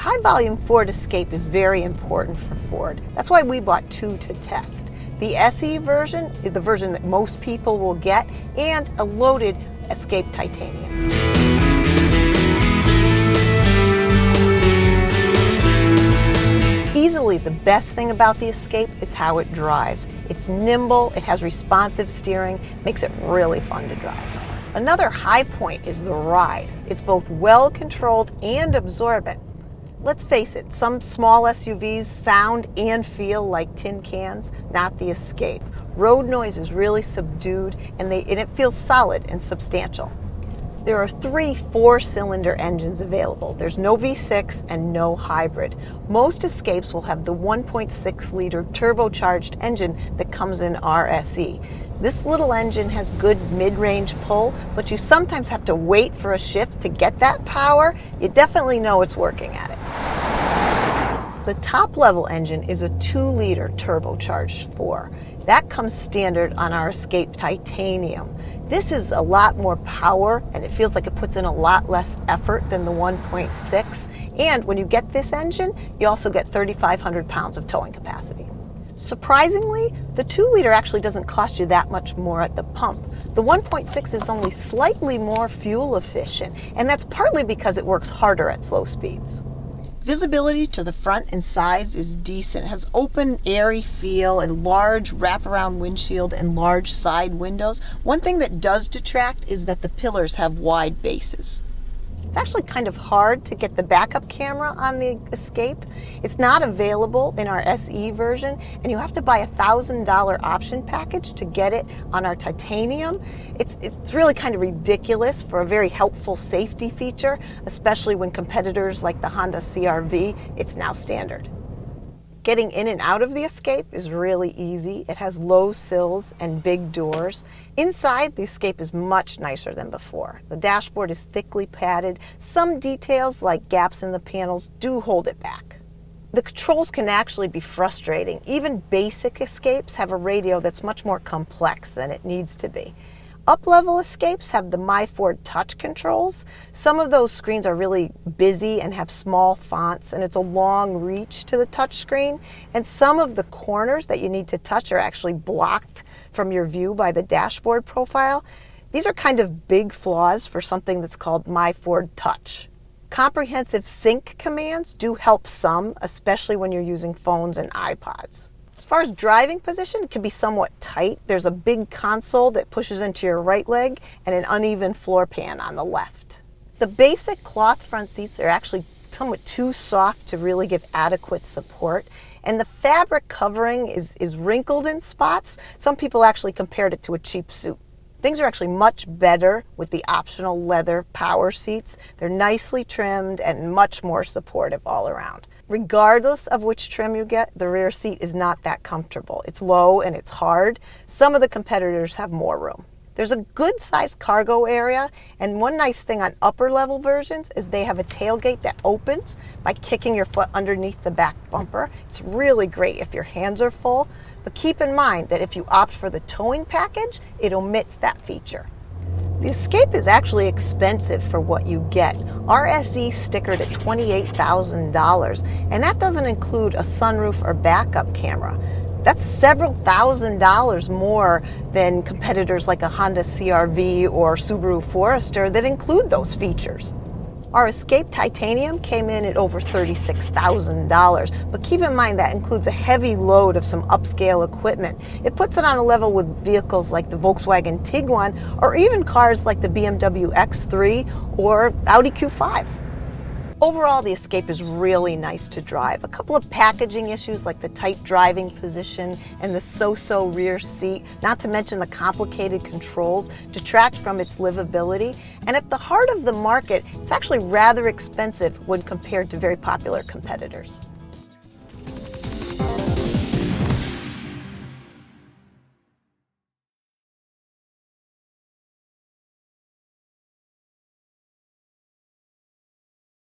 high volume Ford Escape is very important for Ford. That's why we bought two to test. The SE version is the version that most people will get, and a loaded Escape Titanium. Easily the best thing about the Escape is how it drives. It's nimble, it has responsive steering, makes it really fun to drive. Another high point is the ride. It's both well controlled and absorbent. Let's face it, some small SUVs sound and feel like tin cans, not the Escape. Road noise is really subdued and it feels solid and substantial. There are 3 4-cylinder engines available. There's no V6 and no hybrid. Most Escapes will have the 1.6-liter turbocharged engine that comes in RSE. This little engine has good mid-range pull, but you sometimes have to wait for a shift to get that power. You definitely know it's working at it. The top-level engine is a 2-liter turbocharged 4. That comes standard on our Escape Titanium. This is a lot more power, and it feels like it puts in a lot less effort than the 1.6. And when you get this engine, you also get 3,500 pounds of towing capacity. Surprisingly, the 2-liter actually doesn't cost you that much more at the pump. The 1.6 is only slightly more fuel efficient, and that's partly because it works harder at slow speeds. Visibility to the front and sides is decent. It has open, airy feel, a large wraparound windshield, and large side windows. One thing that does detract is that the pillars have wide bases. It's actually kind of hard to get the backup camera on the Escape. It's not available in our SE version, and you have to buy a $1,000 option package to get it on our Titanium. It's really kind of ridiculous for a very helpful safety feature, especially when competitors like the Honda CR-V, it's now standard. Getting in and out of the Escape is really easy. It has low sills and big doors. Inside, the Escape is much nicer than before. The dashboard is thickly padded. Some details, like gaps in the panels, do hold it back. The controls can actually be frustrating. Even basic Escapes have a radio that's much more complex than it needs to be. Up-level Escapes have the My Ford Touch controls. Some of those screens are really busy and have small fonts, and it's a long reach to the touch screen. And some of the corners that you need to touch are actually blocked from your view by the dashboard profile. These are kind of big flaws for something that's called My Ford Touch. Comprehensive sync commands do help some, especially when you're using phones and iPods. As far as driving position, it can be somewhat tight. There's a big console that pushes into your right leg and an uneven floor pan on the left. The basic cloth front seats are actually somewhat too soft to really give adequate support, and the fabric covering is wrinkled in spots. Some people actually compared it to a cheap suit. Things are actually much better with the optional leather power seats. They're nicely trimmed and much more supportive all around. Regardless of which trim you get, the rear seat is not that comfortable. It's low and it's hard. Some of the competitors have more room. There's a good sized cargo area, and one nice thing on upper level versions is they have a tailgate that opens by kicking your foot underneath the back bumper. It's really great if your hands are full, but keep in mind that if you opt for the towing package, it omits that feature. The Escape is actually expensive for what you get. RSE stickered at $28,000, and that doesn't include a sunroof or backup camera. That's several $1,000s more than competitors like a Honda CR-V or Subaru Forester that include those features. Our Escape Titanium came in at over $36,000, but keep in mind that includes a heavy load of some upscale equipment. It puts it on a level with vehicles like the Volkswagen Tiguan or even cars like the BMW X3 or Audi Q5. Overall, the Escape is really nice to drive. A couple of packaging issues like the tight driving position and the so-so rear seat, not to mention the complicated controls, detract from its livability. And at the heart of the market, it's actually rather expensive when compared to very popular competitors.